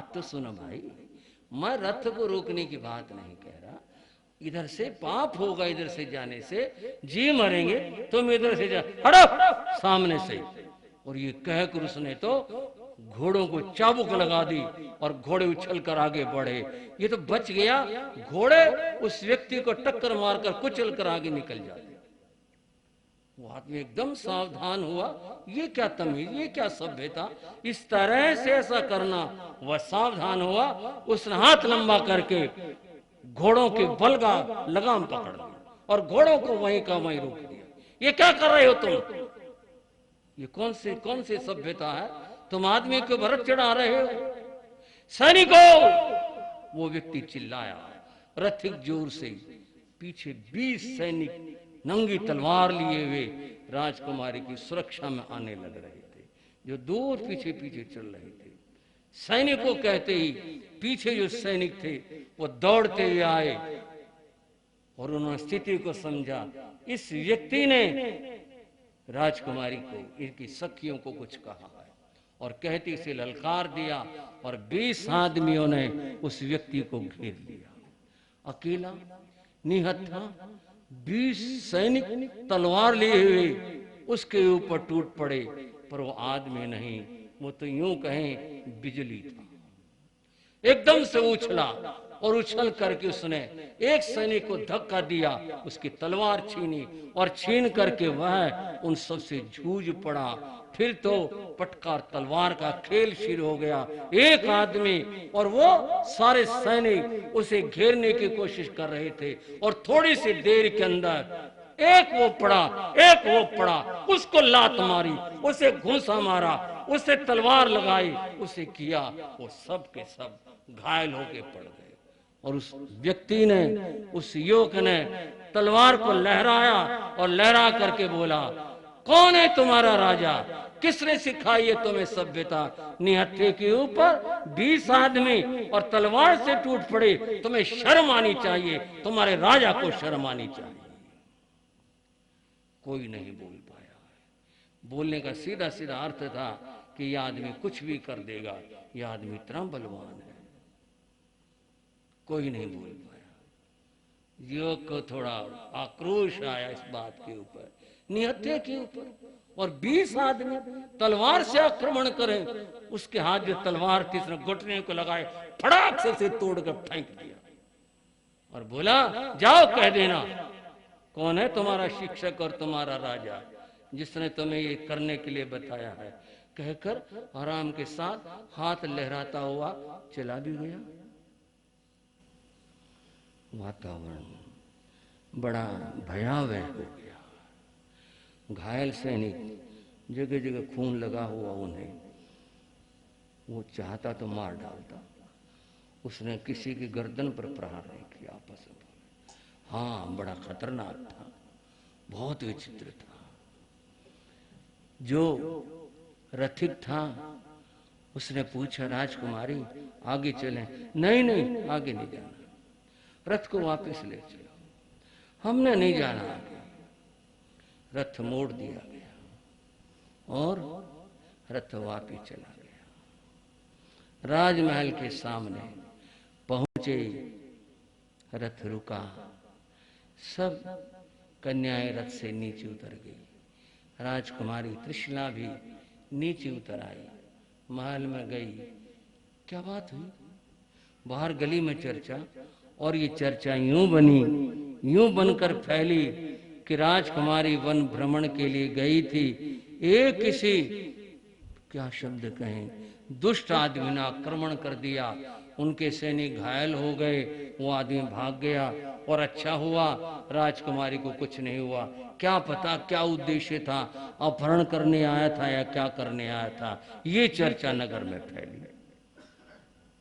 बात तो सुनो भाई, मैं रथ को रोकने की बात नहीं कह रहा। इधर से पाप होगा, इधर से जाने से जी मरेंगे, तुम इधर से जा, हटो सामने से। और ये कहकर उसने तो घोड़ों को चाबुक लगा दी और घोड़े उछल कर आगे बढ़े। ये तो बच गया, घोड़े उस व्यक्ति को टक्कर मारकर कुचल कर आगे निकल जाते। वो आदमी एकदम सावधान हुआ, ये क्या तमीज, ये क्या सभ्यता, इस तरह से ऐसा करना। वह सावधान हुआ, उसने हाथ लंबा करके घोड़ों के बलगा लगाम पकड़ लिया और घोड़ों को वहीं का वहीं रोक दिया। ये क्या कर रहे हो तुम? ये कौन सी सभ्यता है? तुम आदमी को भरत चढ़ा रहे हो? सैनिकों! वो व्यक्ति चिल्लाया। रथिक जोर से पीछे 20 सैनिक नंगी तलवार लिए हुए राजकुमारी की सुरक्षा में आने लग रहे थे, जो दूर पीछे पीछे चल रहे थे। सैनिकों कहते ही पीछे जो सैनिक थे वो दौड़ते हुए आए और उन्होंने स्थिति को समझा। इस व्यक्ति ने राजकुमारी को, इनकी सखियों को कुछ कहा है और कहते से ललकार दिया और 20 आदमियों ने उस व्यक्ति को घेर लिया। अकेला निहत्था 20 सैनिक तलवार लिए हुए उसके ऊपर टूट पड़े, पर वो आदमी नहीं, वो तो यूं कहें बिजली था। एकदम से उछला और उछल करके उसने एक सैनिक को धक्का दिया, उसकी तलवार छीनी और छीन करके वह उन सब से जूझ पड़ा। फिर तो पटकार तलवार का खेल शुरू हो गया। एक आदमी और वो सारे सैनिक उसे घेरने की कोशिश कर रहे थे और थोड़ी सी देर के अंदर एक वो पड़ा, उसको लात मारी, उसे घूंसा मारा, उसे तलवार लगाई, उसे किया, वो सब के सब घायल होके पड़ गए। और उस व्यक्ति ने, उस युवक ने तलवार को लहराया और लहरा करके बोला, कौन है तुम्हारा राजा? किसने सिखाई है तुम्हें सभ्यता? निहत्थे के ऊपर 20 आदमी और तलवार से टूट पड़े, तुम्हें शर्म आनी चाहिए, तुम्हारे राजा को शर्म आनी चाहिए। कोई नहीं बोल पाया। बोलने का सीधा सीधा अर्थ था कि यह आदमी कुछ भी कर देगा, यह आदमी इतना बलवान है। कोई नहीं बोल पाया। युवक को थोड़ा आक्रोश आया इस बात के ऊपर, निहत्थे के ऊपर, और 20 आदमी तलवार से आक्रमण करें। उसके हाथ जो तलवार थी उसने घुटने को लगाए, फड़ाक से तोड़कर फेंक दिया और बोला, जाओ कह देना कौन है तुम्हारा शिक्षक और तुम्हारा राजा जिसने तुम्हें ये करने के लिए बताया है। कहकर आराम के साथ हाथ लहराता हुआ चला भी गया। वातावरण बड़ा भयावह हो गया। घायल सैनिक, जगह जगह खून लगा हुआ, उन्हें वो चाहता तो मार डालता। उसने किसी की गर्दन पर प्रहार नहीं किया आपस में। हाँ, बड़ा खतरनाक था, बहुत विचित्र था। जो रथिक था उसने पूछा, राजकुमारी आगे चलें? नहीं नहीं, आगे नहीं जाना, रथ को वापस ले चलो, हमने नहीं जाना आगे। रथ मोड़ दिया गया और रथ वापस चला गया। राजमहल के सामने पहुंचे, रथ रुका, सब कन्याएं रथ से नीचे उतर गई। राजकुमारी त्रिशला भी नीचे उतर आई, महल में गई। क्या बात हुई? बाहर गली में चर्चा, और ये चर्चा यूं बनी, यूं बनकर फैली कि राजकुमारी वन भ्रमण के लिए गई थी। एक किसी, क्या शब्द कहें, दुष्ट आदमी ने आक्रमण कर दिया, उनके सैनिक घायल हो गए, वो आदमी भाग गया और अच्छा हुआ राजकुमारी को कुछ नहीं हुआ। क्या पता क्या उद्देश्य था, अपहरण करने आया था या क्या करने आया था। ये चर्चा नगर में फैली।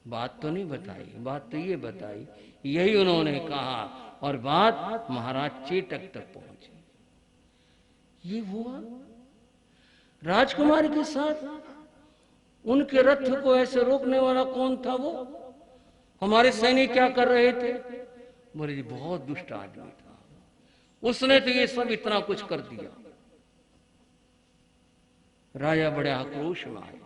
बात तो नहीं बताई, बात तो ये बताई, यही उन्होंने कहा और बात महाराज चेटक तक पहुंची। ये हुआ राजकुमारी के साथ। उनके रथ को ऐसे रोकने वाला कौन था? वो हमारे सैनिक क्या कर रहे थे? बोले जी, बहुत दुष्ट आदमी था, उसने तो ये सब इतना कुछ कर दिया। राजा बड़े आक्रोश में आए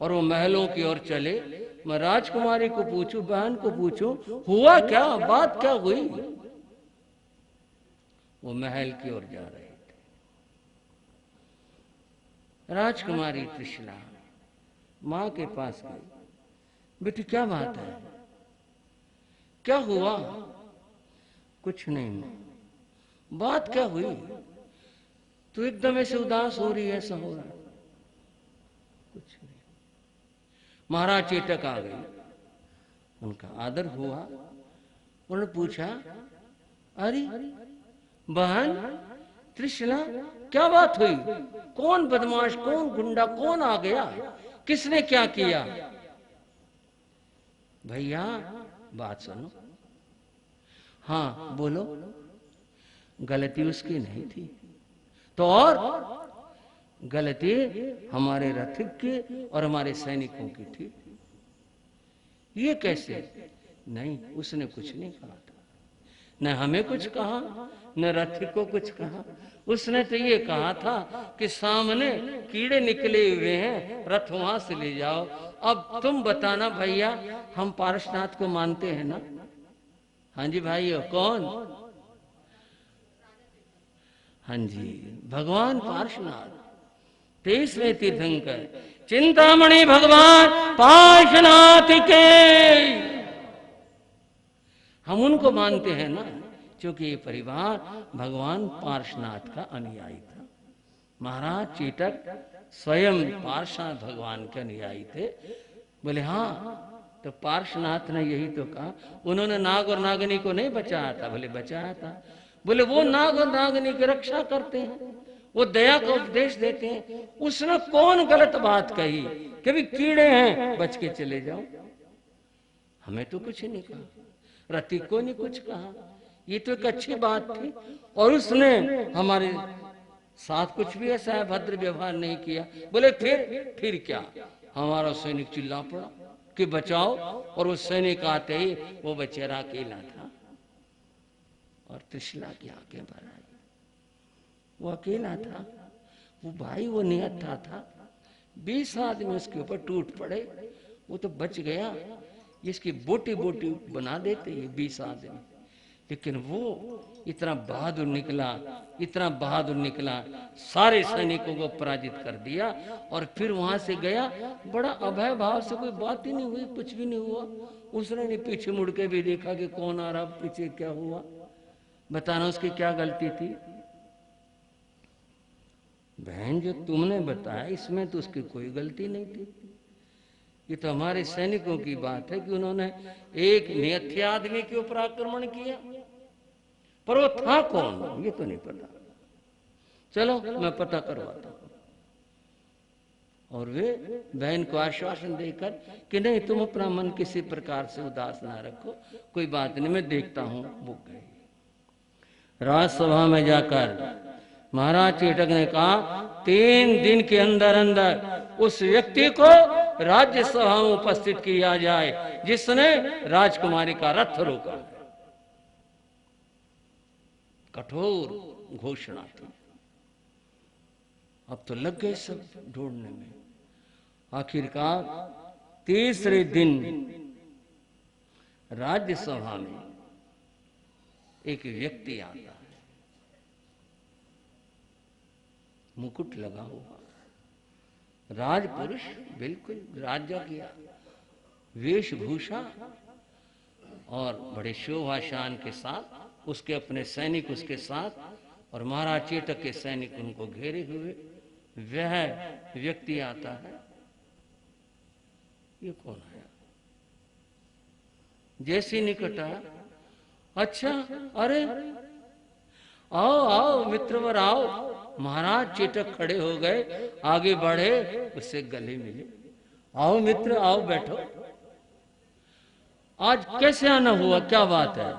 और वो महलों की ओर चले। मैं राजकुमारी को पूछूं, बहन को पूछूं, हुआ क्या, बात क्या हुई। वो महल की ओर जा रहे थे। राजकुमारी त्रिशला मां के पास गई, बेटी क्या बात है, क्या हुआ। कुछ नहीं, बात क्या हुई, तू एकदम ऐसे उदास हो रही है, ऐसा हो रहा है। कुछ नहीं। महाराज चेटक आ गए, उनका आदर हुआ। उन्होंने पूछा, अरे बहन त्रिशला क्या बात हुई, कौन बदमाश, कौन गुंडा, कौन आ गया, किसने क्या किया। भैया बात सुनो। हाँ बोलो। गलती उसकी नहीं थी तो और, गलती हमारे रथिक की और हमारे सैनिकों की थी। ये कैसे। नहीं, उसने कुछ नहीं कहा था, न हमें कुछ कहा, न रथिक को कुछ कहा। उसने तो ये कहा था कि सामने कीड़े निकले हुए हैं, रथ वहां से ले जाओ। अब तुम बताना भैया, हम पारसनाथ को मानते हैं ना। हाँ जी भाइयों, कौन। हाँ जी, भगवान पार्श्वनाथ 23वें तीर्थंकर चिंतामणि भगवान पार्श्वनाथ के, हम उनको मानते हैं ना, क्योंकि ये परिवार भगवान पार्श्वनाथ का अनुयायी था। महाराज चेटक स्वयं पार्श्वनाथ भगवान के अनुयायी थे। बोले हाँ, तो पार्श्वनाथ ने यही तो कहा, उन्होंने नाग और नागनी को नहीं बचाया था। बोले बचाया था। बोले वो नाग और नागनी की रक्षा करते हैं, वो दया का उपदेश देते हैं, उसने कौन गलत बात कही कि भी कीड़े हैं बच के चले जाओ। हमें तो कुछ नहीं कहा, रतिक को नहीं कुछ कहा, ये तो एक अच्छी बात थी। और उसने हमारे साथ कुछ भी ऐसा है भद्र व्यवहार नहीं किया। बोले फिर क्या। हमारा सैनिक चिल्ला पड़ा कि बचाओ, और वो सैनिक आते ही वो बेचारा अकेला था और त्रिशला की आंखें भर आई। वो अकेला था, वो भाई वो निहत्था था। 20 आदमी उसके ऊपर टूट पड़े, वो तो बच गया, जिसकी बोटी बोटी बना देते ये 20 आदमी। लेकिन वो इतना बहादुर निकला, इतना बहादुर निकला, सारे सैनिकों को पराजित कर दिया। और फिर वहां से गया, बड़ा अभय भाव से, कोई बात ही नहीं हुई, कुछ भी नहीं हुआ। उसने नहीं पीछे मुड़ के भी देखा कि कौन आ रहा, पीछे क्या हुआ। बताना उसकी क्या गलती थी। बहन जो तुमने बताया इसमें तो उसकी कोई गलती नहीं थी। ये तो हमारे सैनिकों की बात है कि उन्होंने एक निहत्थे आदमी के ऊपर आक्रमण किया, पर वो था कौन ये तो नहीं पता। चलो मैं पता करवाता हूं। और वे बहन को आश्वासन देकर कि नहीं, तुम अपना मन किसी प्रकार से उदास ना रखो, कोई बात नहीं, मैं देखता हूं। वो गए। राजसभा में जाकर महाराज चेटक ने कहा, 3 दिन के अंदर अंदर उस व्यक्ति को राज्यसभा में उपस्थित किया जाए जिसने राजकुमारी का रथ रोका। कठोर घोषणा थी। अब तो लग गए सब ढूंढने में। आखिरकार तीसरे दिन राज्यसभा में एक व्यक्ति आता है, मुकुट लगा हुआ, राजपुरुष, बिल्कुल राजा की वेशभूषा, और बड़े शोभा शान के साथ उसके अपने सैनिक उसके साथ, और महाराज चेटक के सैनिक उनको घेरे हुए वह व्यक्ति आता है। ये कौन है। जैसे निकट आया, अच्छा, अरे आओ आओ मित्रवर आओ। महाराज चेटक खड़े हो गए, आगे बढ़े, उससे गले मिले। आओ मित्र, आओ बैठो। आज कैसे आना हुआ, क्या बात है।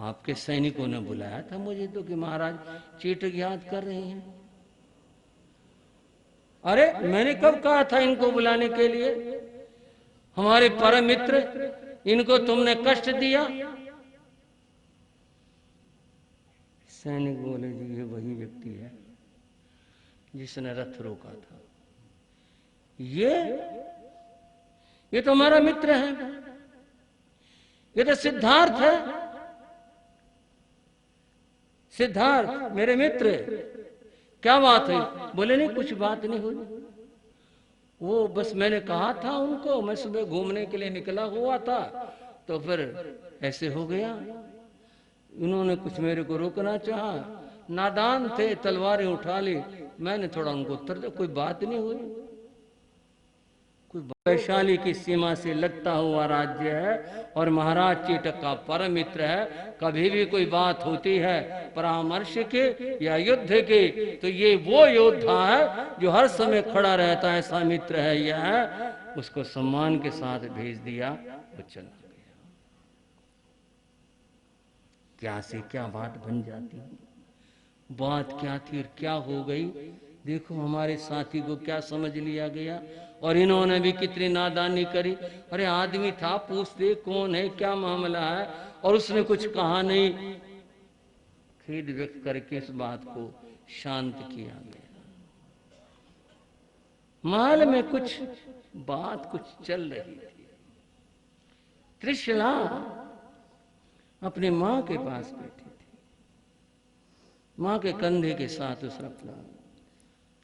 आपके सैनिकों ने बुलाया था मुझे तो कि महाराज चेटक याद कर रहे हैं। अरे मैंने कब कहा था इनको बुलाने के लिए, हमारे परम मित्र, इनको तुमने कष्ट दिया। सैनिक बोले, जी ये वही व्यक्ति है जिसने रथ रोका था। ये ये तो हमारा मित्र है, ये तो सिद्धार्थ है। सिद्धार्थ मेरे मित्र, क्या बात है? बोले नहीं, कुछ बात नहीं हुई। वो बस मैंने कहा था उनको, मैं सुबह घूमने के लिए निकला हुआ था, तो फिर ऐसे हो गया। उन्होंने कुछ मेरे को रोकना चाहा, नादान थे, तलवारें उठा ली, मैंने थोड़ा उनको उत्तर दिया, कोई बात नहीं हुई। कोई वैशाली की सीमा से लगता हुआ राज्य है और महाराज चेटक का परम मित्र है। कभी भी कोई बात होती है परामर्श के या युद्ध के, तो ये वो योद्धा है जो हर समय खड़ा रहता है, ऐसा मित्र है यह। उसको सम्मान के साथ भेज दिया, वो चला गया। क्या से क्या बात बन जाती, बात क्या थी और क्या हो गई। देखो हमारे साथी को क्या समझ लिया गया, और इन्होंने भी कितनी नादानी करी। अरे आदमी था, पूछते कौन है, क्या मामला है, और उसने कुछ कहा नहीं। खेद व्यक्त करके इस बात को शांत किया गया। महल में कुछ बात कुछ चल रही थी। त्रिशला अपनी मां के पास बैठी थी, मां के कंधे के साथ उसने अपना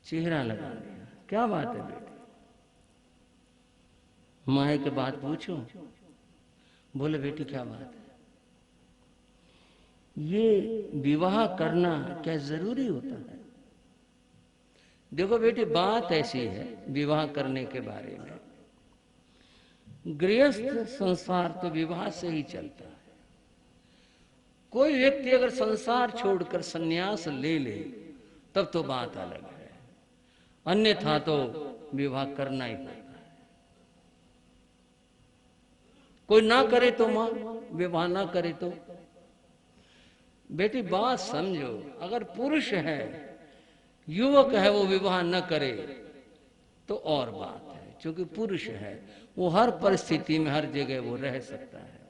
चेहरा लगा लिया। क्या बात है बेटी? माए के बात पूछो। बोले बेटी क्या बात है? ये विवाह करना क्या जरूरी होता है? देखो बेटी, बात ऐसी है विवाह करने के बारे में, गृहस्थ संसार तो विवाह से ही चलता है। कोई व्यक्ति अगर संसार छोड़कर सन्यास ले ले तब तो बात अलग है, अन्यथा तो विवाह करना ही पड़ता है। कोई ना करे तो मां, विवाह ना करे तो। बेटी बात समझो, अगर पुरुष है, युवक है, वो विवाह न करे तो और बात है, क्योंकि पुरुष है, वो हर परिस्थिति में हर जगह वो रह सकता है।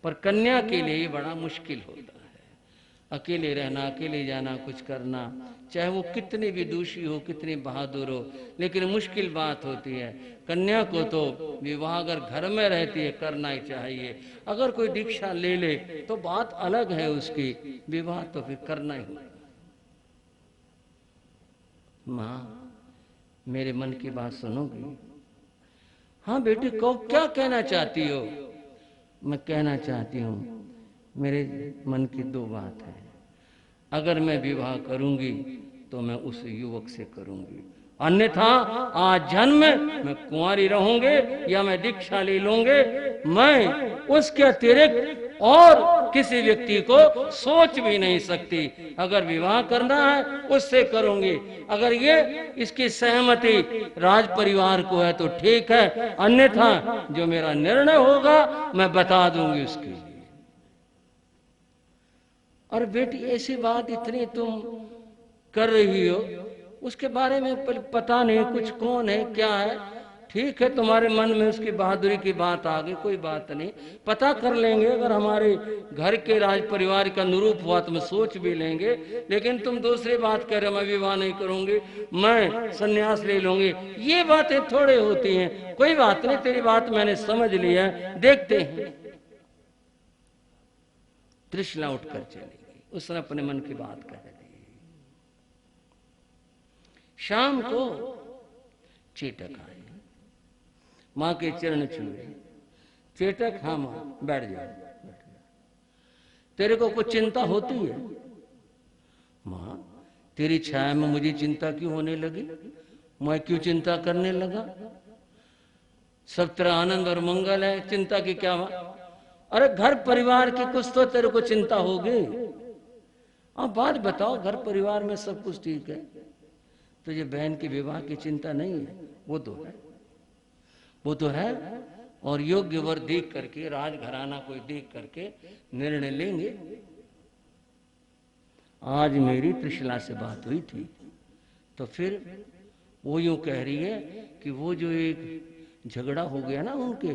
पर कन्या के लिए बड़ा मुश्किल होता है, अकेले रहना, अकेले जाना, कुछ करना, चाहे वो कितनी विदुषी हो, कितनी बहादुर हो, लेकिन मुश्किल बात होती है। कन्या को तो विवाह अगर घर में रहती है करना ही चाहिए। अगर कोई दीक्षा ले ले तो बात अलग है उसकी, विवाह तो फिर करना ही होगा। माँ मेरे मन की बात सुनोगी? हाँ बेटी कहो, क्या कहना चाहती हो? मैं कहना चाहती हूँ, मेरे मन की दो बात है। अगर मैं विवाह करूंगी तो मैं उस युवक से करूंगी, अन्यथा आज जन्म मैं कुंवारी रहूंगे या मैं दीक्षा ले लूंगे। मैं उसके अतिरिक्त और किसी व्यक्ति को सोच भी नहीं सकती। अगर विवाह करना है उससे करूंगी। अगर ये इसकी सहमति राज परिवार को है तो ठीक है, अन्यथा जो मेरा निर्णय होगा मैं बता दूंगी उसके लिए। और बेटी ऐसी बात इतनी तुम कर रही हो, उसके बारे में पता नहीं कुछ कौन है क्या है। ठीक है, तुम्हारे मन में उसकी बहादुरी की बात आ गई, कोई बात नहीं, पता कर लेंगे। अगर हमारे घर के राज परिवार का अनुरूप हुआ तो मैं सोच भी लेंगे। लेकिन तुम दूसरी बात कह रहे हो, मैं विवाह नहीं करूंगी, मैं सन्यास ले लूंगी, ये बातें थोड़े होती हैं। कोई बात नहीं, तेरी बात मैंने समझ ली है, देखते हैं। त्रिशला उठकर चली गई, उसने अपने मन की बात कह दी। शाम को चेटक आए, मां के चरण छुए। चेटक, हाँ मां बैठ जा, तेरे को कुछ चिंता होती है? मां तेरी छाया में मुझे चिंता क्यों होने लगी? मैं क्यों चिंता करने लगा? सब तेरा आनंद और मंगल है, चिंता की क्या बात? अरे घर परिवार की कुछ तो तेरे को चिंता होगी। अब बात बताओ, घर परिवार में सब कुछ ठीक है, तुझे बहन की विवाह की चिंता नहीं है? वो तो है, वो तो है। और योग्य वर देख करके, राजघराना कोई देख करके निर्णय लेंगे। आज मेरी त्रिशला से बात हुई थी, तो फिर वो यूं कह रही है कि वो जो एक झगड़ा हो गया ना उनके,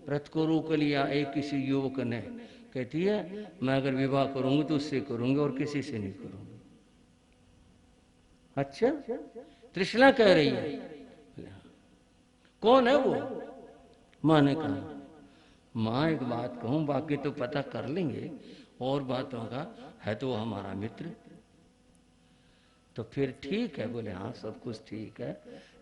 रथ को रोक लिया एक किसी युवक ने, कहती है मैं अगर विवाह करूंगी तो उससे करूंगी और किसी से नहीं करूंगी। अच्छा, त्रिशला कह रही है। कौन है वो? माँ ने कहा, माँ एक बात कहूं, बाकी तो पता कर लेंगे, और बातों का है तो वो हमारा मित्र। तो फिर ठीक है, बोले हाँ सब कुछ ठीक है,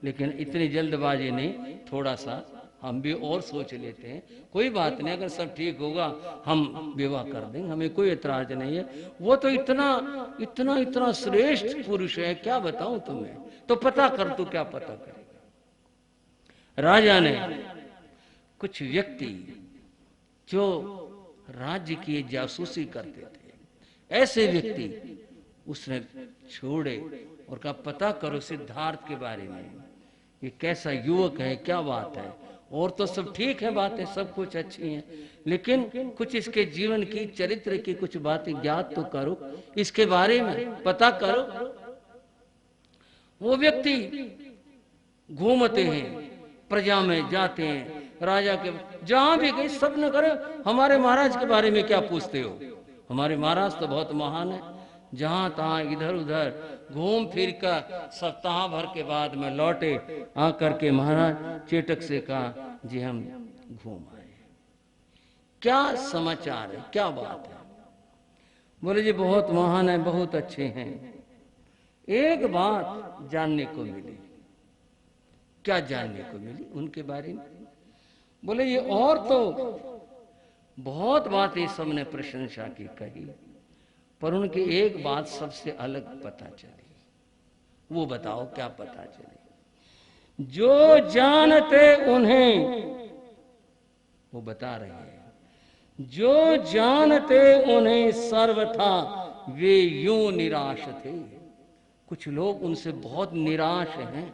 लेकिन इतनी जल्दबाजी नहीं, थोड़ा सा हम भी और सोच लेते हैं। कोई बात नहीं, अगर सब ठीक होगा हम विवाह कर देंगे, हमें कोई एतराज नहीं है। वो तो इतना इतना इतना श्रेष्ठ पुरुष है, क्या बताऊं तुम्हें, तो पता कर, तू क्या पता करेगा। राजा ने कुछ व्यक्ति जो राज्य की जासूसी करते थे, ऐसे व्यक्ति उसने छोड़े और कहा पता करो सिद्धार्थ के बारे में, ये कैसा युवक है, क्या बात है। और तो सब ठीक है, बातें सब कुछ अच्छी हैं, लेकिन कुछ इसके जीवन की, चरित्र की कुछ बातें ज्ञात तो करो, इसके बारे में पता करो। वो व्यक्ति घूमते हैं, प्रजा में जाते हैं, राजा के जहां भी गए सब न करे, हमारे महाराज के बारे में क्या पूछते हो, हमारे महाराज तो बहुत महान है। जहां तहां इधर उधर घूम फिर कर सप्ताह भर के बाद में लौटे, आकर के महाराज चेटक से कहा, जी हम घूम आए, क्या समाचार है, क्या बात है। बोले जी बहुत महान है, बहुत अच्छे हैं, एक बात जानने को मिली। क्या जानने को मिली उनके बारे में? बोले ये और तो बहुत बातें सबने प्रशंसा की कही, पर उनकी एक बात सबसे अलग पता चली। वो बताओ क्या पता चली? जो जानते उन्हें, वो बता रहे हैं, जो जानते उन्हें सर्वथा वे यूं निराश थे। कुछ लोग उनसे बहुत निराश हैं,